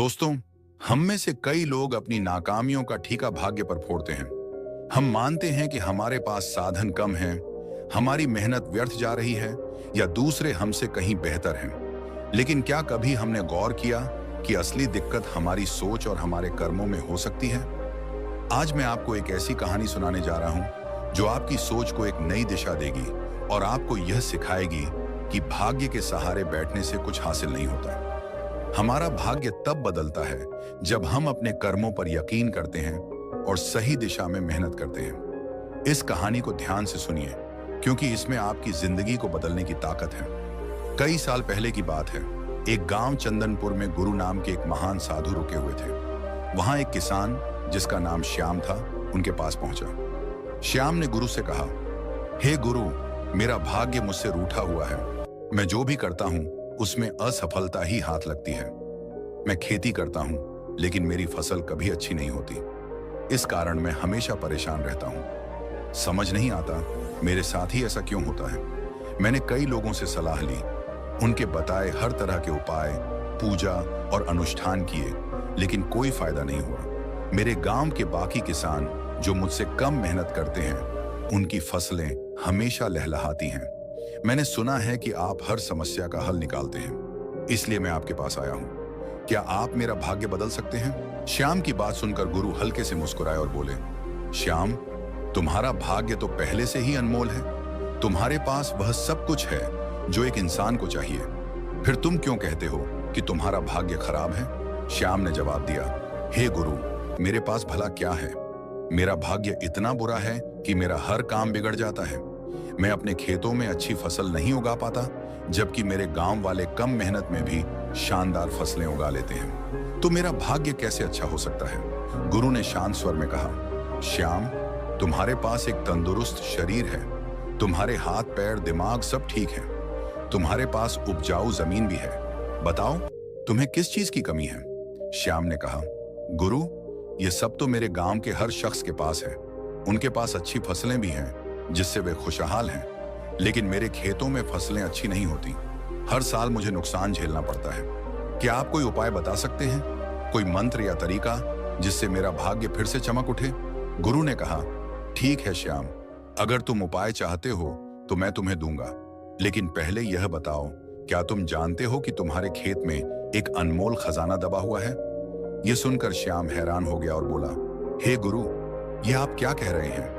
दोस्तों, हम में से कई लोग अपनी नाकामियों का ठीका भाग्य पर फोड़ते हैं। हम मानते हैं कि हमारे पास साधन कम हैं, हमारी मेहनत व्यर्थ जा रही है या दूसरे हमसे कहीं बेहतर हैं। लेकिन क्या कभी हमने गौर किया कि असली दिक्कत हमारी सोच और हमारे कर्मों में हो सकती है? आज मैं आपको एक ऐसी कहानी सुनाने जा रहा हूं जो आपकी सोच को एक नई दिशा देगी और आपको यह सिखाएगी कि भाग्य के सहारे बैठने से कुछ हासिल नहीं होता। हमारा भाग्य तब बदलता है जब हम अपने कर्मों पर यकीन करते हैं और सही दिशा में मेहनत करते हैं। इस कहानी को ध्यान से सुनिए, क्योंकि इसमें आपकी जिंदगी को बदलने की ताकत है। कई साल पहले की बात है। एक गांव चंदनपुर में गुरु नाम के एक महान साधु रुके हुए थे। वहां एक किसान जिसका नाम श्याम था, उनके पास पहुंचा। श्याम ने गुरु से कहा, हे गुरु, मेरा भाग्य मुझसे रूठा हुआ है। मैं जो भी करता हूं उसमें असफलता ही हाथ लगती है। मैं खेती करता हूं लेकिन मेरी फसल कभी अच्छी नहीं होती। इस कारण मैं हमेशा परेशान रहता हूं। समझ नहीं आता मेरे साथ ही ऐसा क्यों होता है। मैंने कई लोगों से सलाह ली, उनके बताए हर तरह के उपाय, पूजा और अनुष्ठान किए, लेकिन कोई फायदा नहीं हुआ। मेरे गांव के बाकी किसान जो मुझसे कम मेहनत करते हैं, उनकी फसलें हमेशा लहलहाती हैं। मैंने सुना है कि आप हर समस्या का हल निकालते हैं, इसलिए मैं आपके पास आया हूं। क्या आप मेरा भाग्य बदल सकते हैं? श्याम की बात सुनकर गुरु हल्के से मुस्कुराए और बोले, श्याम, तुम्हारा भाग्य तो पहले से ही अनमोल है। तुम्हारे पास वह सब कुछ है जो एक इंसान को चाहिए। फिर तुम क्यों कहते हो कि तुम्हारा भाग्य खराब है? श्याम ने जवाब दिया, हे गुरु, मेरे पास भला क्या है? मेरा भाग्य इतना बुरा है कि मेरा हर काम बिगड़ जाता है। मैं अपने खेतों में अच्छी फसल नहीं उगा पाता, जबकि मेरे गांव वाले कम मेहनत में भी शानदार फसलें उगा लेते हैं। तो मेरा भाग्य कैसे अच्छा हो सकता है? गुरु ने शांत स्वर में कहा, श्याम, तुम्हारे पास एक तंदुरुस्त शरीर है। तुम्हारे हाथ पैर दिमाग सब ठीक है। तुम्हारे पास उपजाऊ जमीन भी है। बताओ, तुम्हें किस चीज की कमी है? श्याम ने कहा, गुरु, ये सब तो मेरे गांव के हर शख्स के पास है। उनके पास अच्छी फसलें भी हैं जिससे वे खुशहाल हैं, लेकिन मेरे खेतों में फसलें अच्छी नहीं होती। हर साल मुझे नुकसान झेलना पड़ता है। क्या आप कोई उपाय बता सकते हैं? कोई मंत्र या तरीका जिससे मेरा भाग्य फिर से चमक उठे? गुरु ने कहा, ठीक है श्याम, अगर तुम उपाय चाहते हो तो मैं तुम्हें दूंगा, लेकिन पहले यह बताओ, क्या तुम जानते हो कि तुम्हारे खेत में एक अनमोल खजाना दबा हुआ है? यह सुनकर श्याम हैरान हो गया और बोला, हे गुरु, यह आप क्या कह रहे हैं?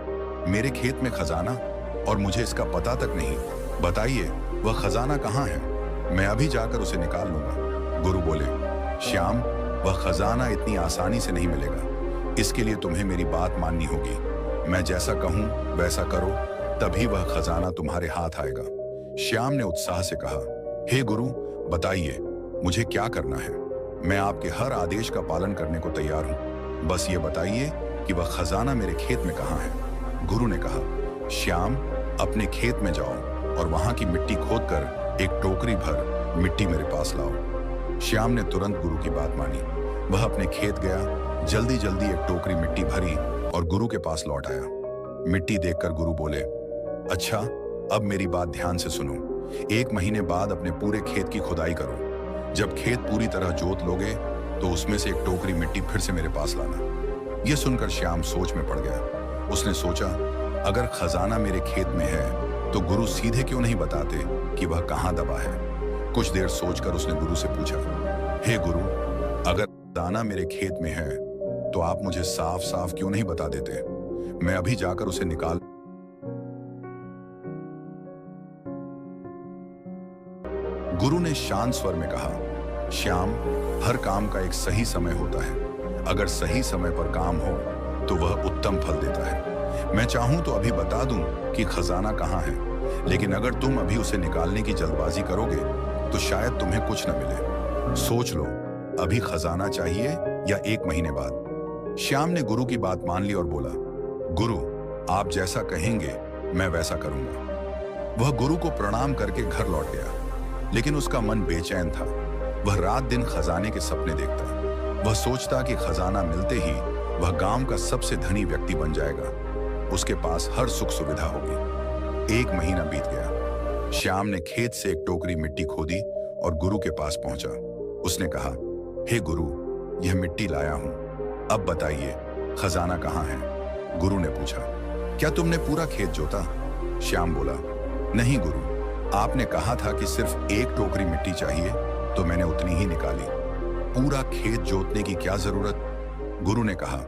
मेरे खेत में खजाना, और मुझे इसका पता तक नहीं। बताइए, वह खजाना कहाँ है? मैं अभी जाकर उसे निकाल लूंगा। गुरु बोले, श्याम, वह खजाना इतनी आसानी से नहीं मिलेगा। इसके लिए तुम्हें मेरी बात माननी होगी। मैं जैसा कहूं वैसा करो, तभी वह खजाना तुम्हारे हाथ आएगा। श्याम ने उत्साह से कहा, हे गुरु, बताइए, मुझे क्या करना है? मैं आपके हर आदेश का पालन करने को तैयार हूं। बस ये बताइए कि वह खजाना मेरे खेत में कहाँ है? गुरु ने कहा, श्याम, अपने खेत में जाओ और वहां की मिट्टी खोदकर एक टोकरी भर मिट्टी मेरे पास लाओ। श्याम ने तुरंत गुरु की बात मानी। वह अपने खेत गया, जल्दी जल्दी एक टोकरी मिट्टी भरी और गुरु के पास लौट आया। मिट्टी देखकर गुरु बोले, अच्छा, अब मेरी बात ध्यान से सुनो। 1 महीने बाद अपने पूरे खेत की खुदाई करो। जब खेत पूरी तरह जोत लोगे तो उसमें से एक टोकरी मिट्टी फिर से मेरे पास लाना। यह सुनकर श्याम सोच में पड़ गया। उसने सोचा, अगर खजाना मेरे खेत में है तो गुरु सीधे क्यों नहीं बताते कि वह कहां दबा है? कुछ देर सोचकर उसने गुरु से पूछा, हे गुरु, अगर खजाना मेरे खेत में है तो आप मुझे साफ साफ क्यों नहीं बता देते? मैं अभी जाकर उसे निकाल। गुरु ने शांत स्वर में कहा, श्याम, हर काम का एक सही समय होता है। अगर सही समय पर काम हो तो वह उत्तम फल देता है। मैं चाहूं तो अभी बता दूं कि खजाना कहां है, लेकिन अगर तुम अभी उसे निकालने की जल्दबाजी करोगे तो शायद तुम्हें कुछ न मिले। सोच लो, अभी खजाना चाहिए या 1 महीने बाद? श्याम ने गुरु की बात मान ली और बोला, गुरु, आप जैसा कहेंगे मैं वैसा करूंगा। वह गुरु को प्रणाम करके घर लौट गया, लेकिन उसका मन बेचैन था। वह रात दिन खजाने के सपने देखता। वह सोचता कि खजाना मिलते ही वह गांव का सबसे धनी व्यक्ति बन जाएगा। उसके पास हर सुख सुविधा होगी। 1 महीना बीत गया। श्याम ने खेत से एक टोकरी मिट्टी खोदी और गुरु के पास पहुंचा। उसने कहा, हे गुरु, यह मिट्टी लाया हूं। अब बताइए, खजाना कहाँ है? गुरु ने पूछा। क्या तुमने पूरा खेत जोता? श्याम बोला, नहीं गुरु, आपने कहा था कि सिर्फ एक टोकरी मिट्टी चाहिए, तो मैंने उतनी ही निकाली। पूरा खेत जोतने की क्या जरूरत? गुरु ने कहा,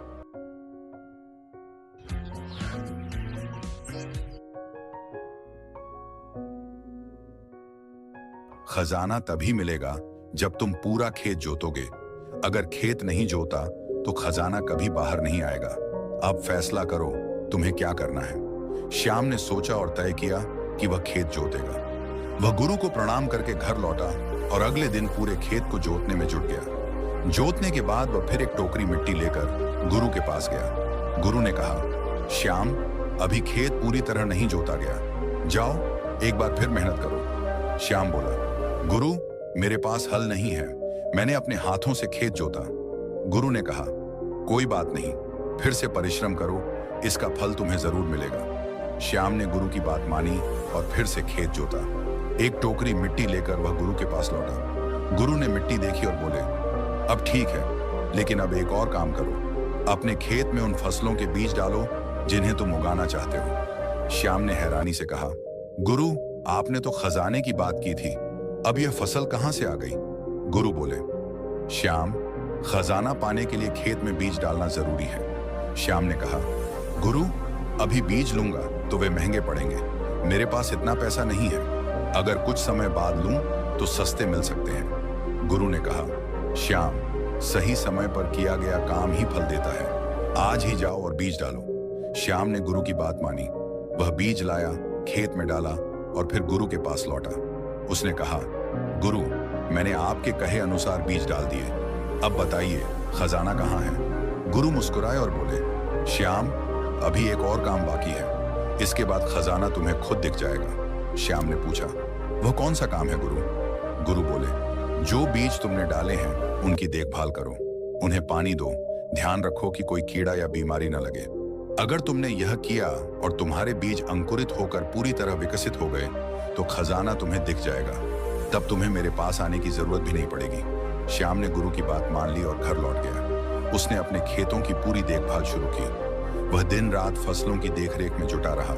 खजाना तभी मिलेगा जब तुम पूरा खेत जोतोगे। अगर खेत नहीं जोता तो खजाना कभी बाहर नहीं आएगा। अब फैसला करो, तुम्हें क्या करना है। श्याम ने सोचा और तय किया कि वह खेत जोतेगा। वह गुरु को प्रणाम करके घर लौटा और अगले दिन पूरे खेत को जोतने में जुट गया। जोतने के बाद वह फिर एक टोकरी मिट्टी लेकर गुरु के पास गया। गुरु ने कहा, श्याम, अभी खेत पूरी तरह नहीं जोता गया, जाओ एक बार फिर मेहनत करो। श्याम बोला, गुरु, मेरे पास हल नहीं है, मैंने अपने हाथों से खेत जोता। गुरु ने कहा, कोई बात नहीं, फिर से परिश्रम करो, इसका फल तुम्हें जरूर मिलेगा। श्याम ने गुरु की बात मानी और फिर से खेत जोता। एक टोकरी मिट्टी लेकर वह गुरु के पास लौटा। गुरु ने मिट्टी देखी और बोले, अब ठीक है, लेकिन अब एक और काम करो, अपने खेत में उन फसलों के बीज डालो जिन्हें तुम उगाना चाहते हो। श्याम ने हैरानी से कहा, गुरु, आपने तो खजाने की बात की थी, अब यह फसल कहां से आ गई? गुरु बोले, श्याम, खजाना पाने के लिए खेत में बीज डालना जरूरी है। श्याम ने कहा, गुरु, अभी बीज लूंगा तो वे महंगे पड़ेंगे, मेरे पास इतना पैसा नहीं है, अगर कुछ समय बाद लूं तो सस्ते मिल सकते हैं। गुरु ने कहा, श्याम, सही समय पर किया गया काम ही फल देता है, आज ही जाओ और बीज डालो। श्याम ने गुरु की बात मानी, वह बीज लाया, खेत में डाला और फिर गुरु के पास लौटा। उसने कहा, गुरु, मैंने आपके कहे अनुसार बीज डाल दिए, अब बताइए खजाना कहाँ है? गुरु मुस्कुराए और बोले, श्याम, अभी एक और काम बाकी है, इसके बाद खजाना तुम्हें खुद दिख जाएगा। श्याम ने पूछा, वह कौन सा काम है गुरु? गुरु बोले, जो बीज तुमने डाले हैं उनकी देखभाल करो, उन्हें पानी दो, ध्यान रखो कि कोई कीड़ा या बीमारी न लगे। अगर तुमने यह किया और तुम्हारे बीज अंकुरित होकर पूरी तरह विकसित हो गए तो खजाना तुम्हें दिख जाएगा, तब तुम्हें मेरे पास आने की जरूरत भी नहीं पड़ेगी। श्याम ने गुरु की बात मान ली और घर लौट गया। उसने अपने खेतों की पूरी देखभाल शुरू की। वह दिन रात फसलों की देखरेख में जुटा रहा।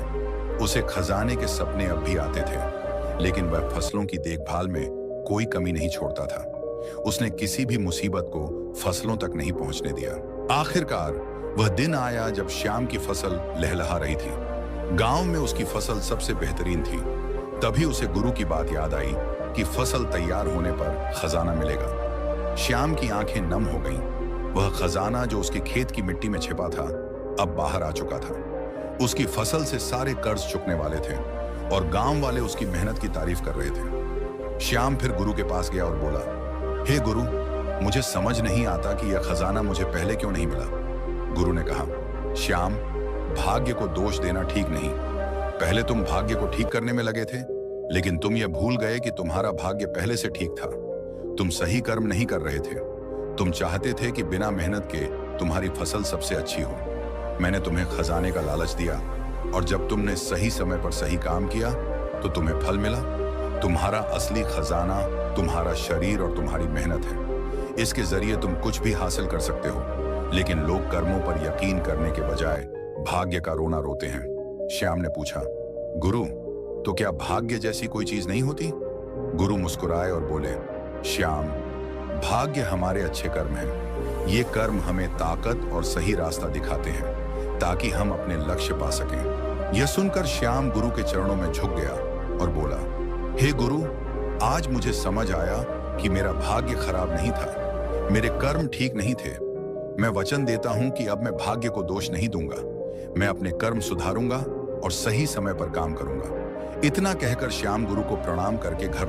उसे खजाने के सपने अब भी आते थे, लेकिन वह फसलों की देखभाल में कोई कमी नहीं छोड़ता था। उसने किसी भी मुसीबत को फसलों तक नहीं पहुंचने दिया। आखिरकार वह दिन आया जब श्याम की फसल लहलहा रही थी। गांव में उसकी फसल सबसे बेहतरीन थी। तभी उसे गुरु की बात याद आई कि फसल तैयार होने पर खजाना मिलेगा। श्याम की आंखें नम हो गईं। वह खजाना जो उसके खेत की मिट्टी में छिपा था, अब बाहर आ चुका था। उसकी फसल से सारे कर्ज चुकने वाले थे और गांव वाले उसकी मेहनत की तारीफ कर रहे थे। श्याम फिर गुरु के पास गया और बोला, हे गुरु, मुझे समझ नहीं आता कि यह खजाना मुझे पहले क्यों नहीं मिला। गुरु ने कहा, श्याम, भाग्य को दोष देना ठीक नहीं। पहले तुम भाग्य को ठीक करने में लगे थे, लेकिन तुम यह भूल गए कि तुम्हारा भाग्य पहले से ठीक था। तुम सही कर्म नहीं कर रहे थे। तुम चाहते थे कि बिना मेहनत के तुम्हारी फसल सबसे अच्छी हो। मैंने तुम्हें खजाने का लालच दिया और जब तुमने सही समय पर सही काम किया तो तुम्हें फल मिला। तुम्हारा असली खजाना तुम्हारा शरीर और तुम्हारी मेहनत है। इसके जरिए तुम कुछ भी हासिल कर सकते हो, लेकिन लोग कर्मों पर यकीन करने के बजाय भाग्य का रोना रोते हैं। श्याम ने पूछा, गुरु, तो क्या भाग्य जैसी कोई चीज नहीं होती? गुरु मुस्कुराए और बोले, श्याम, भाग्य हमारे अच्छे कर्म हैं। ये कर्म हमें ताकत और सही रास्ता दिखाते हैं ताकि हम अपने लक्ष्य पा सकें। यह सुनकर श्याम गुरु के चरणों में झुक गया और बोला, हे गुरु, आज मुझे समझ आया कि मेरा भाग्य खराब नहीं था, मेरे कर्म ठीक नहीं थे। मैं वचन देता हूं कि अब मैं भाग्य को दोष नहीं दूंगा। मैं अपने कर्म सुधारूंगा और सही समय पर काम करूंगा। इतना कहकर श्याम गुरु को प्रणाम करके घर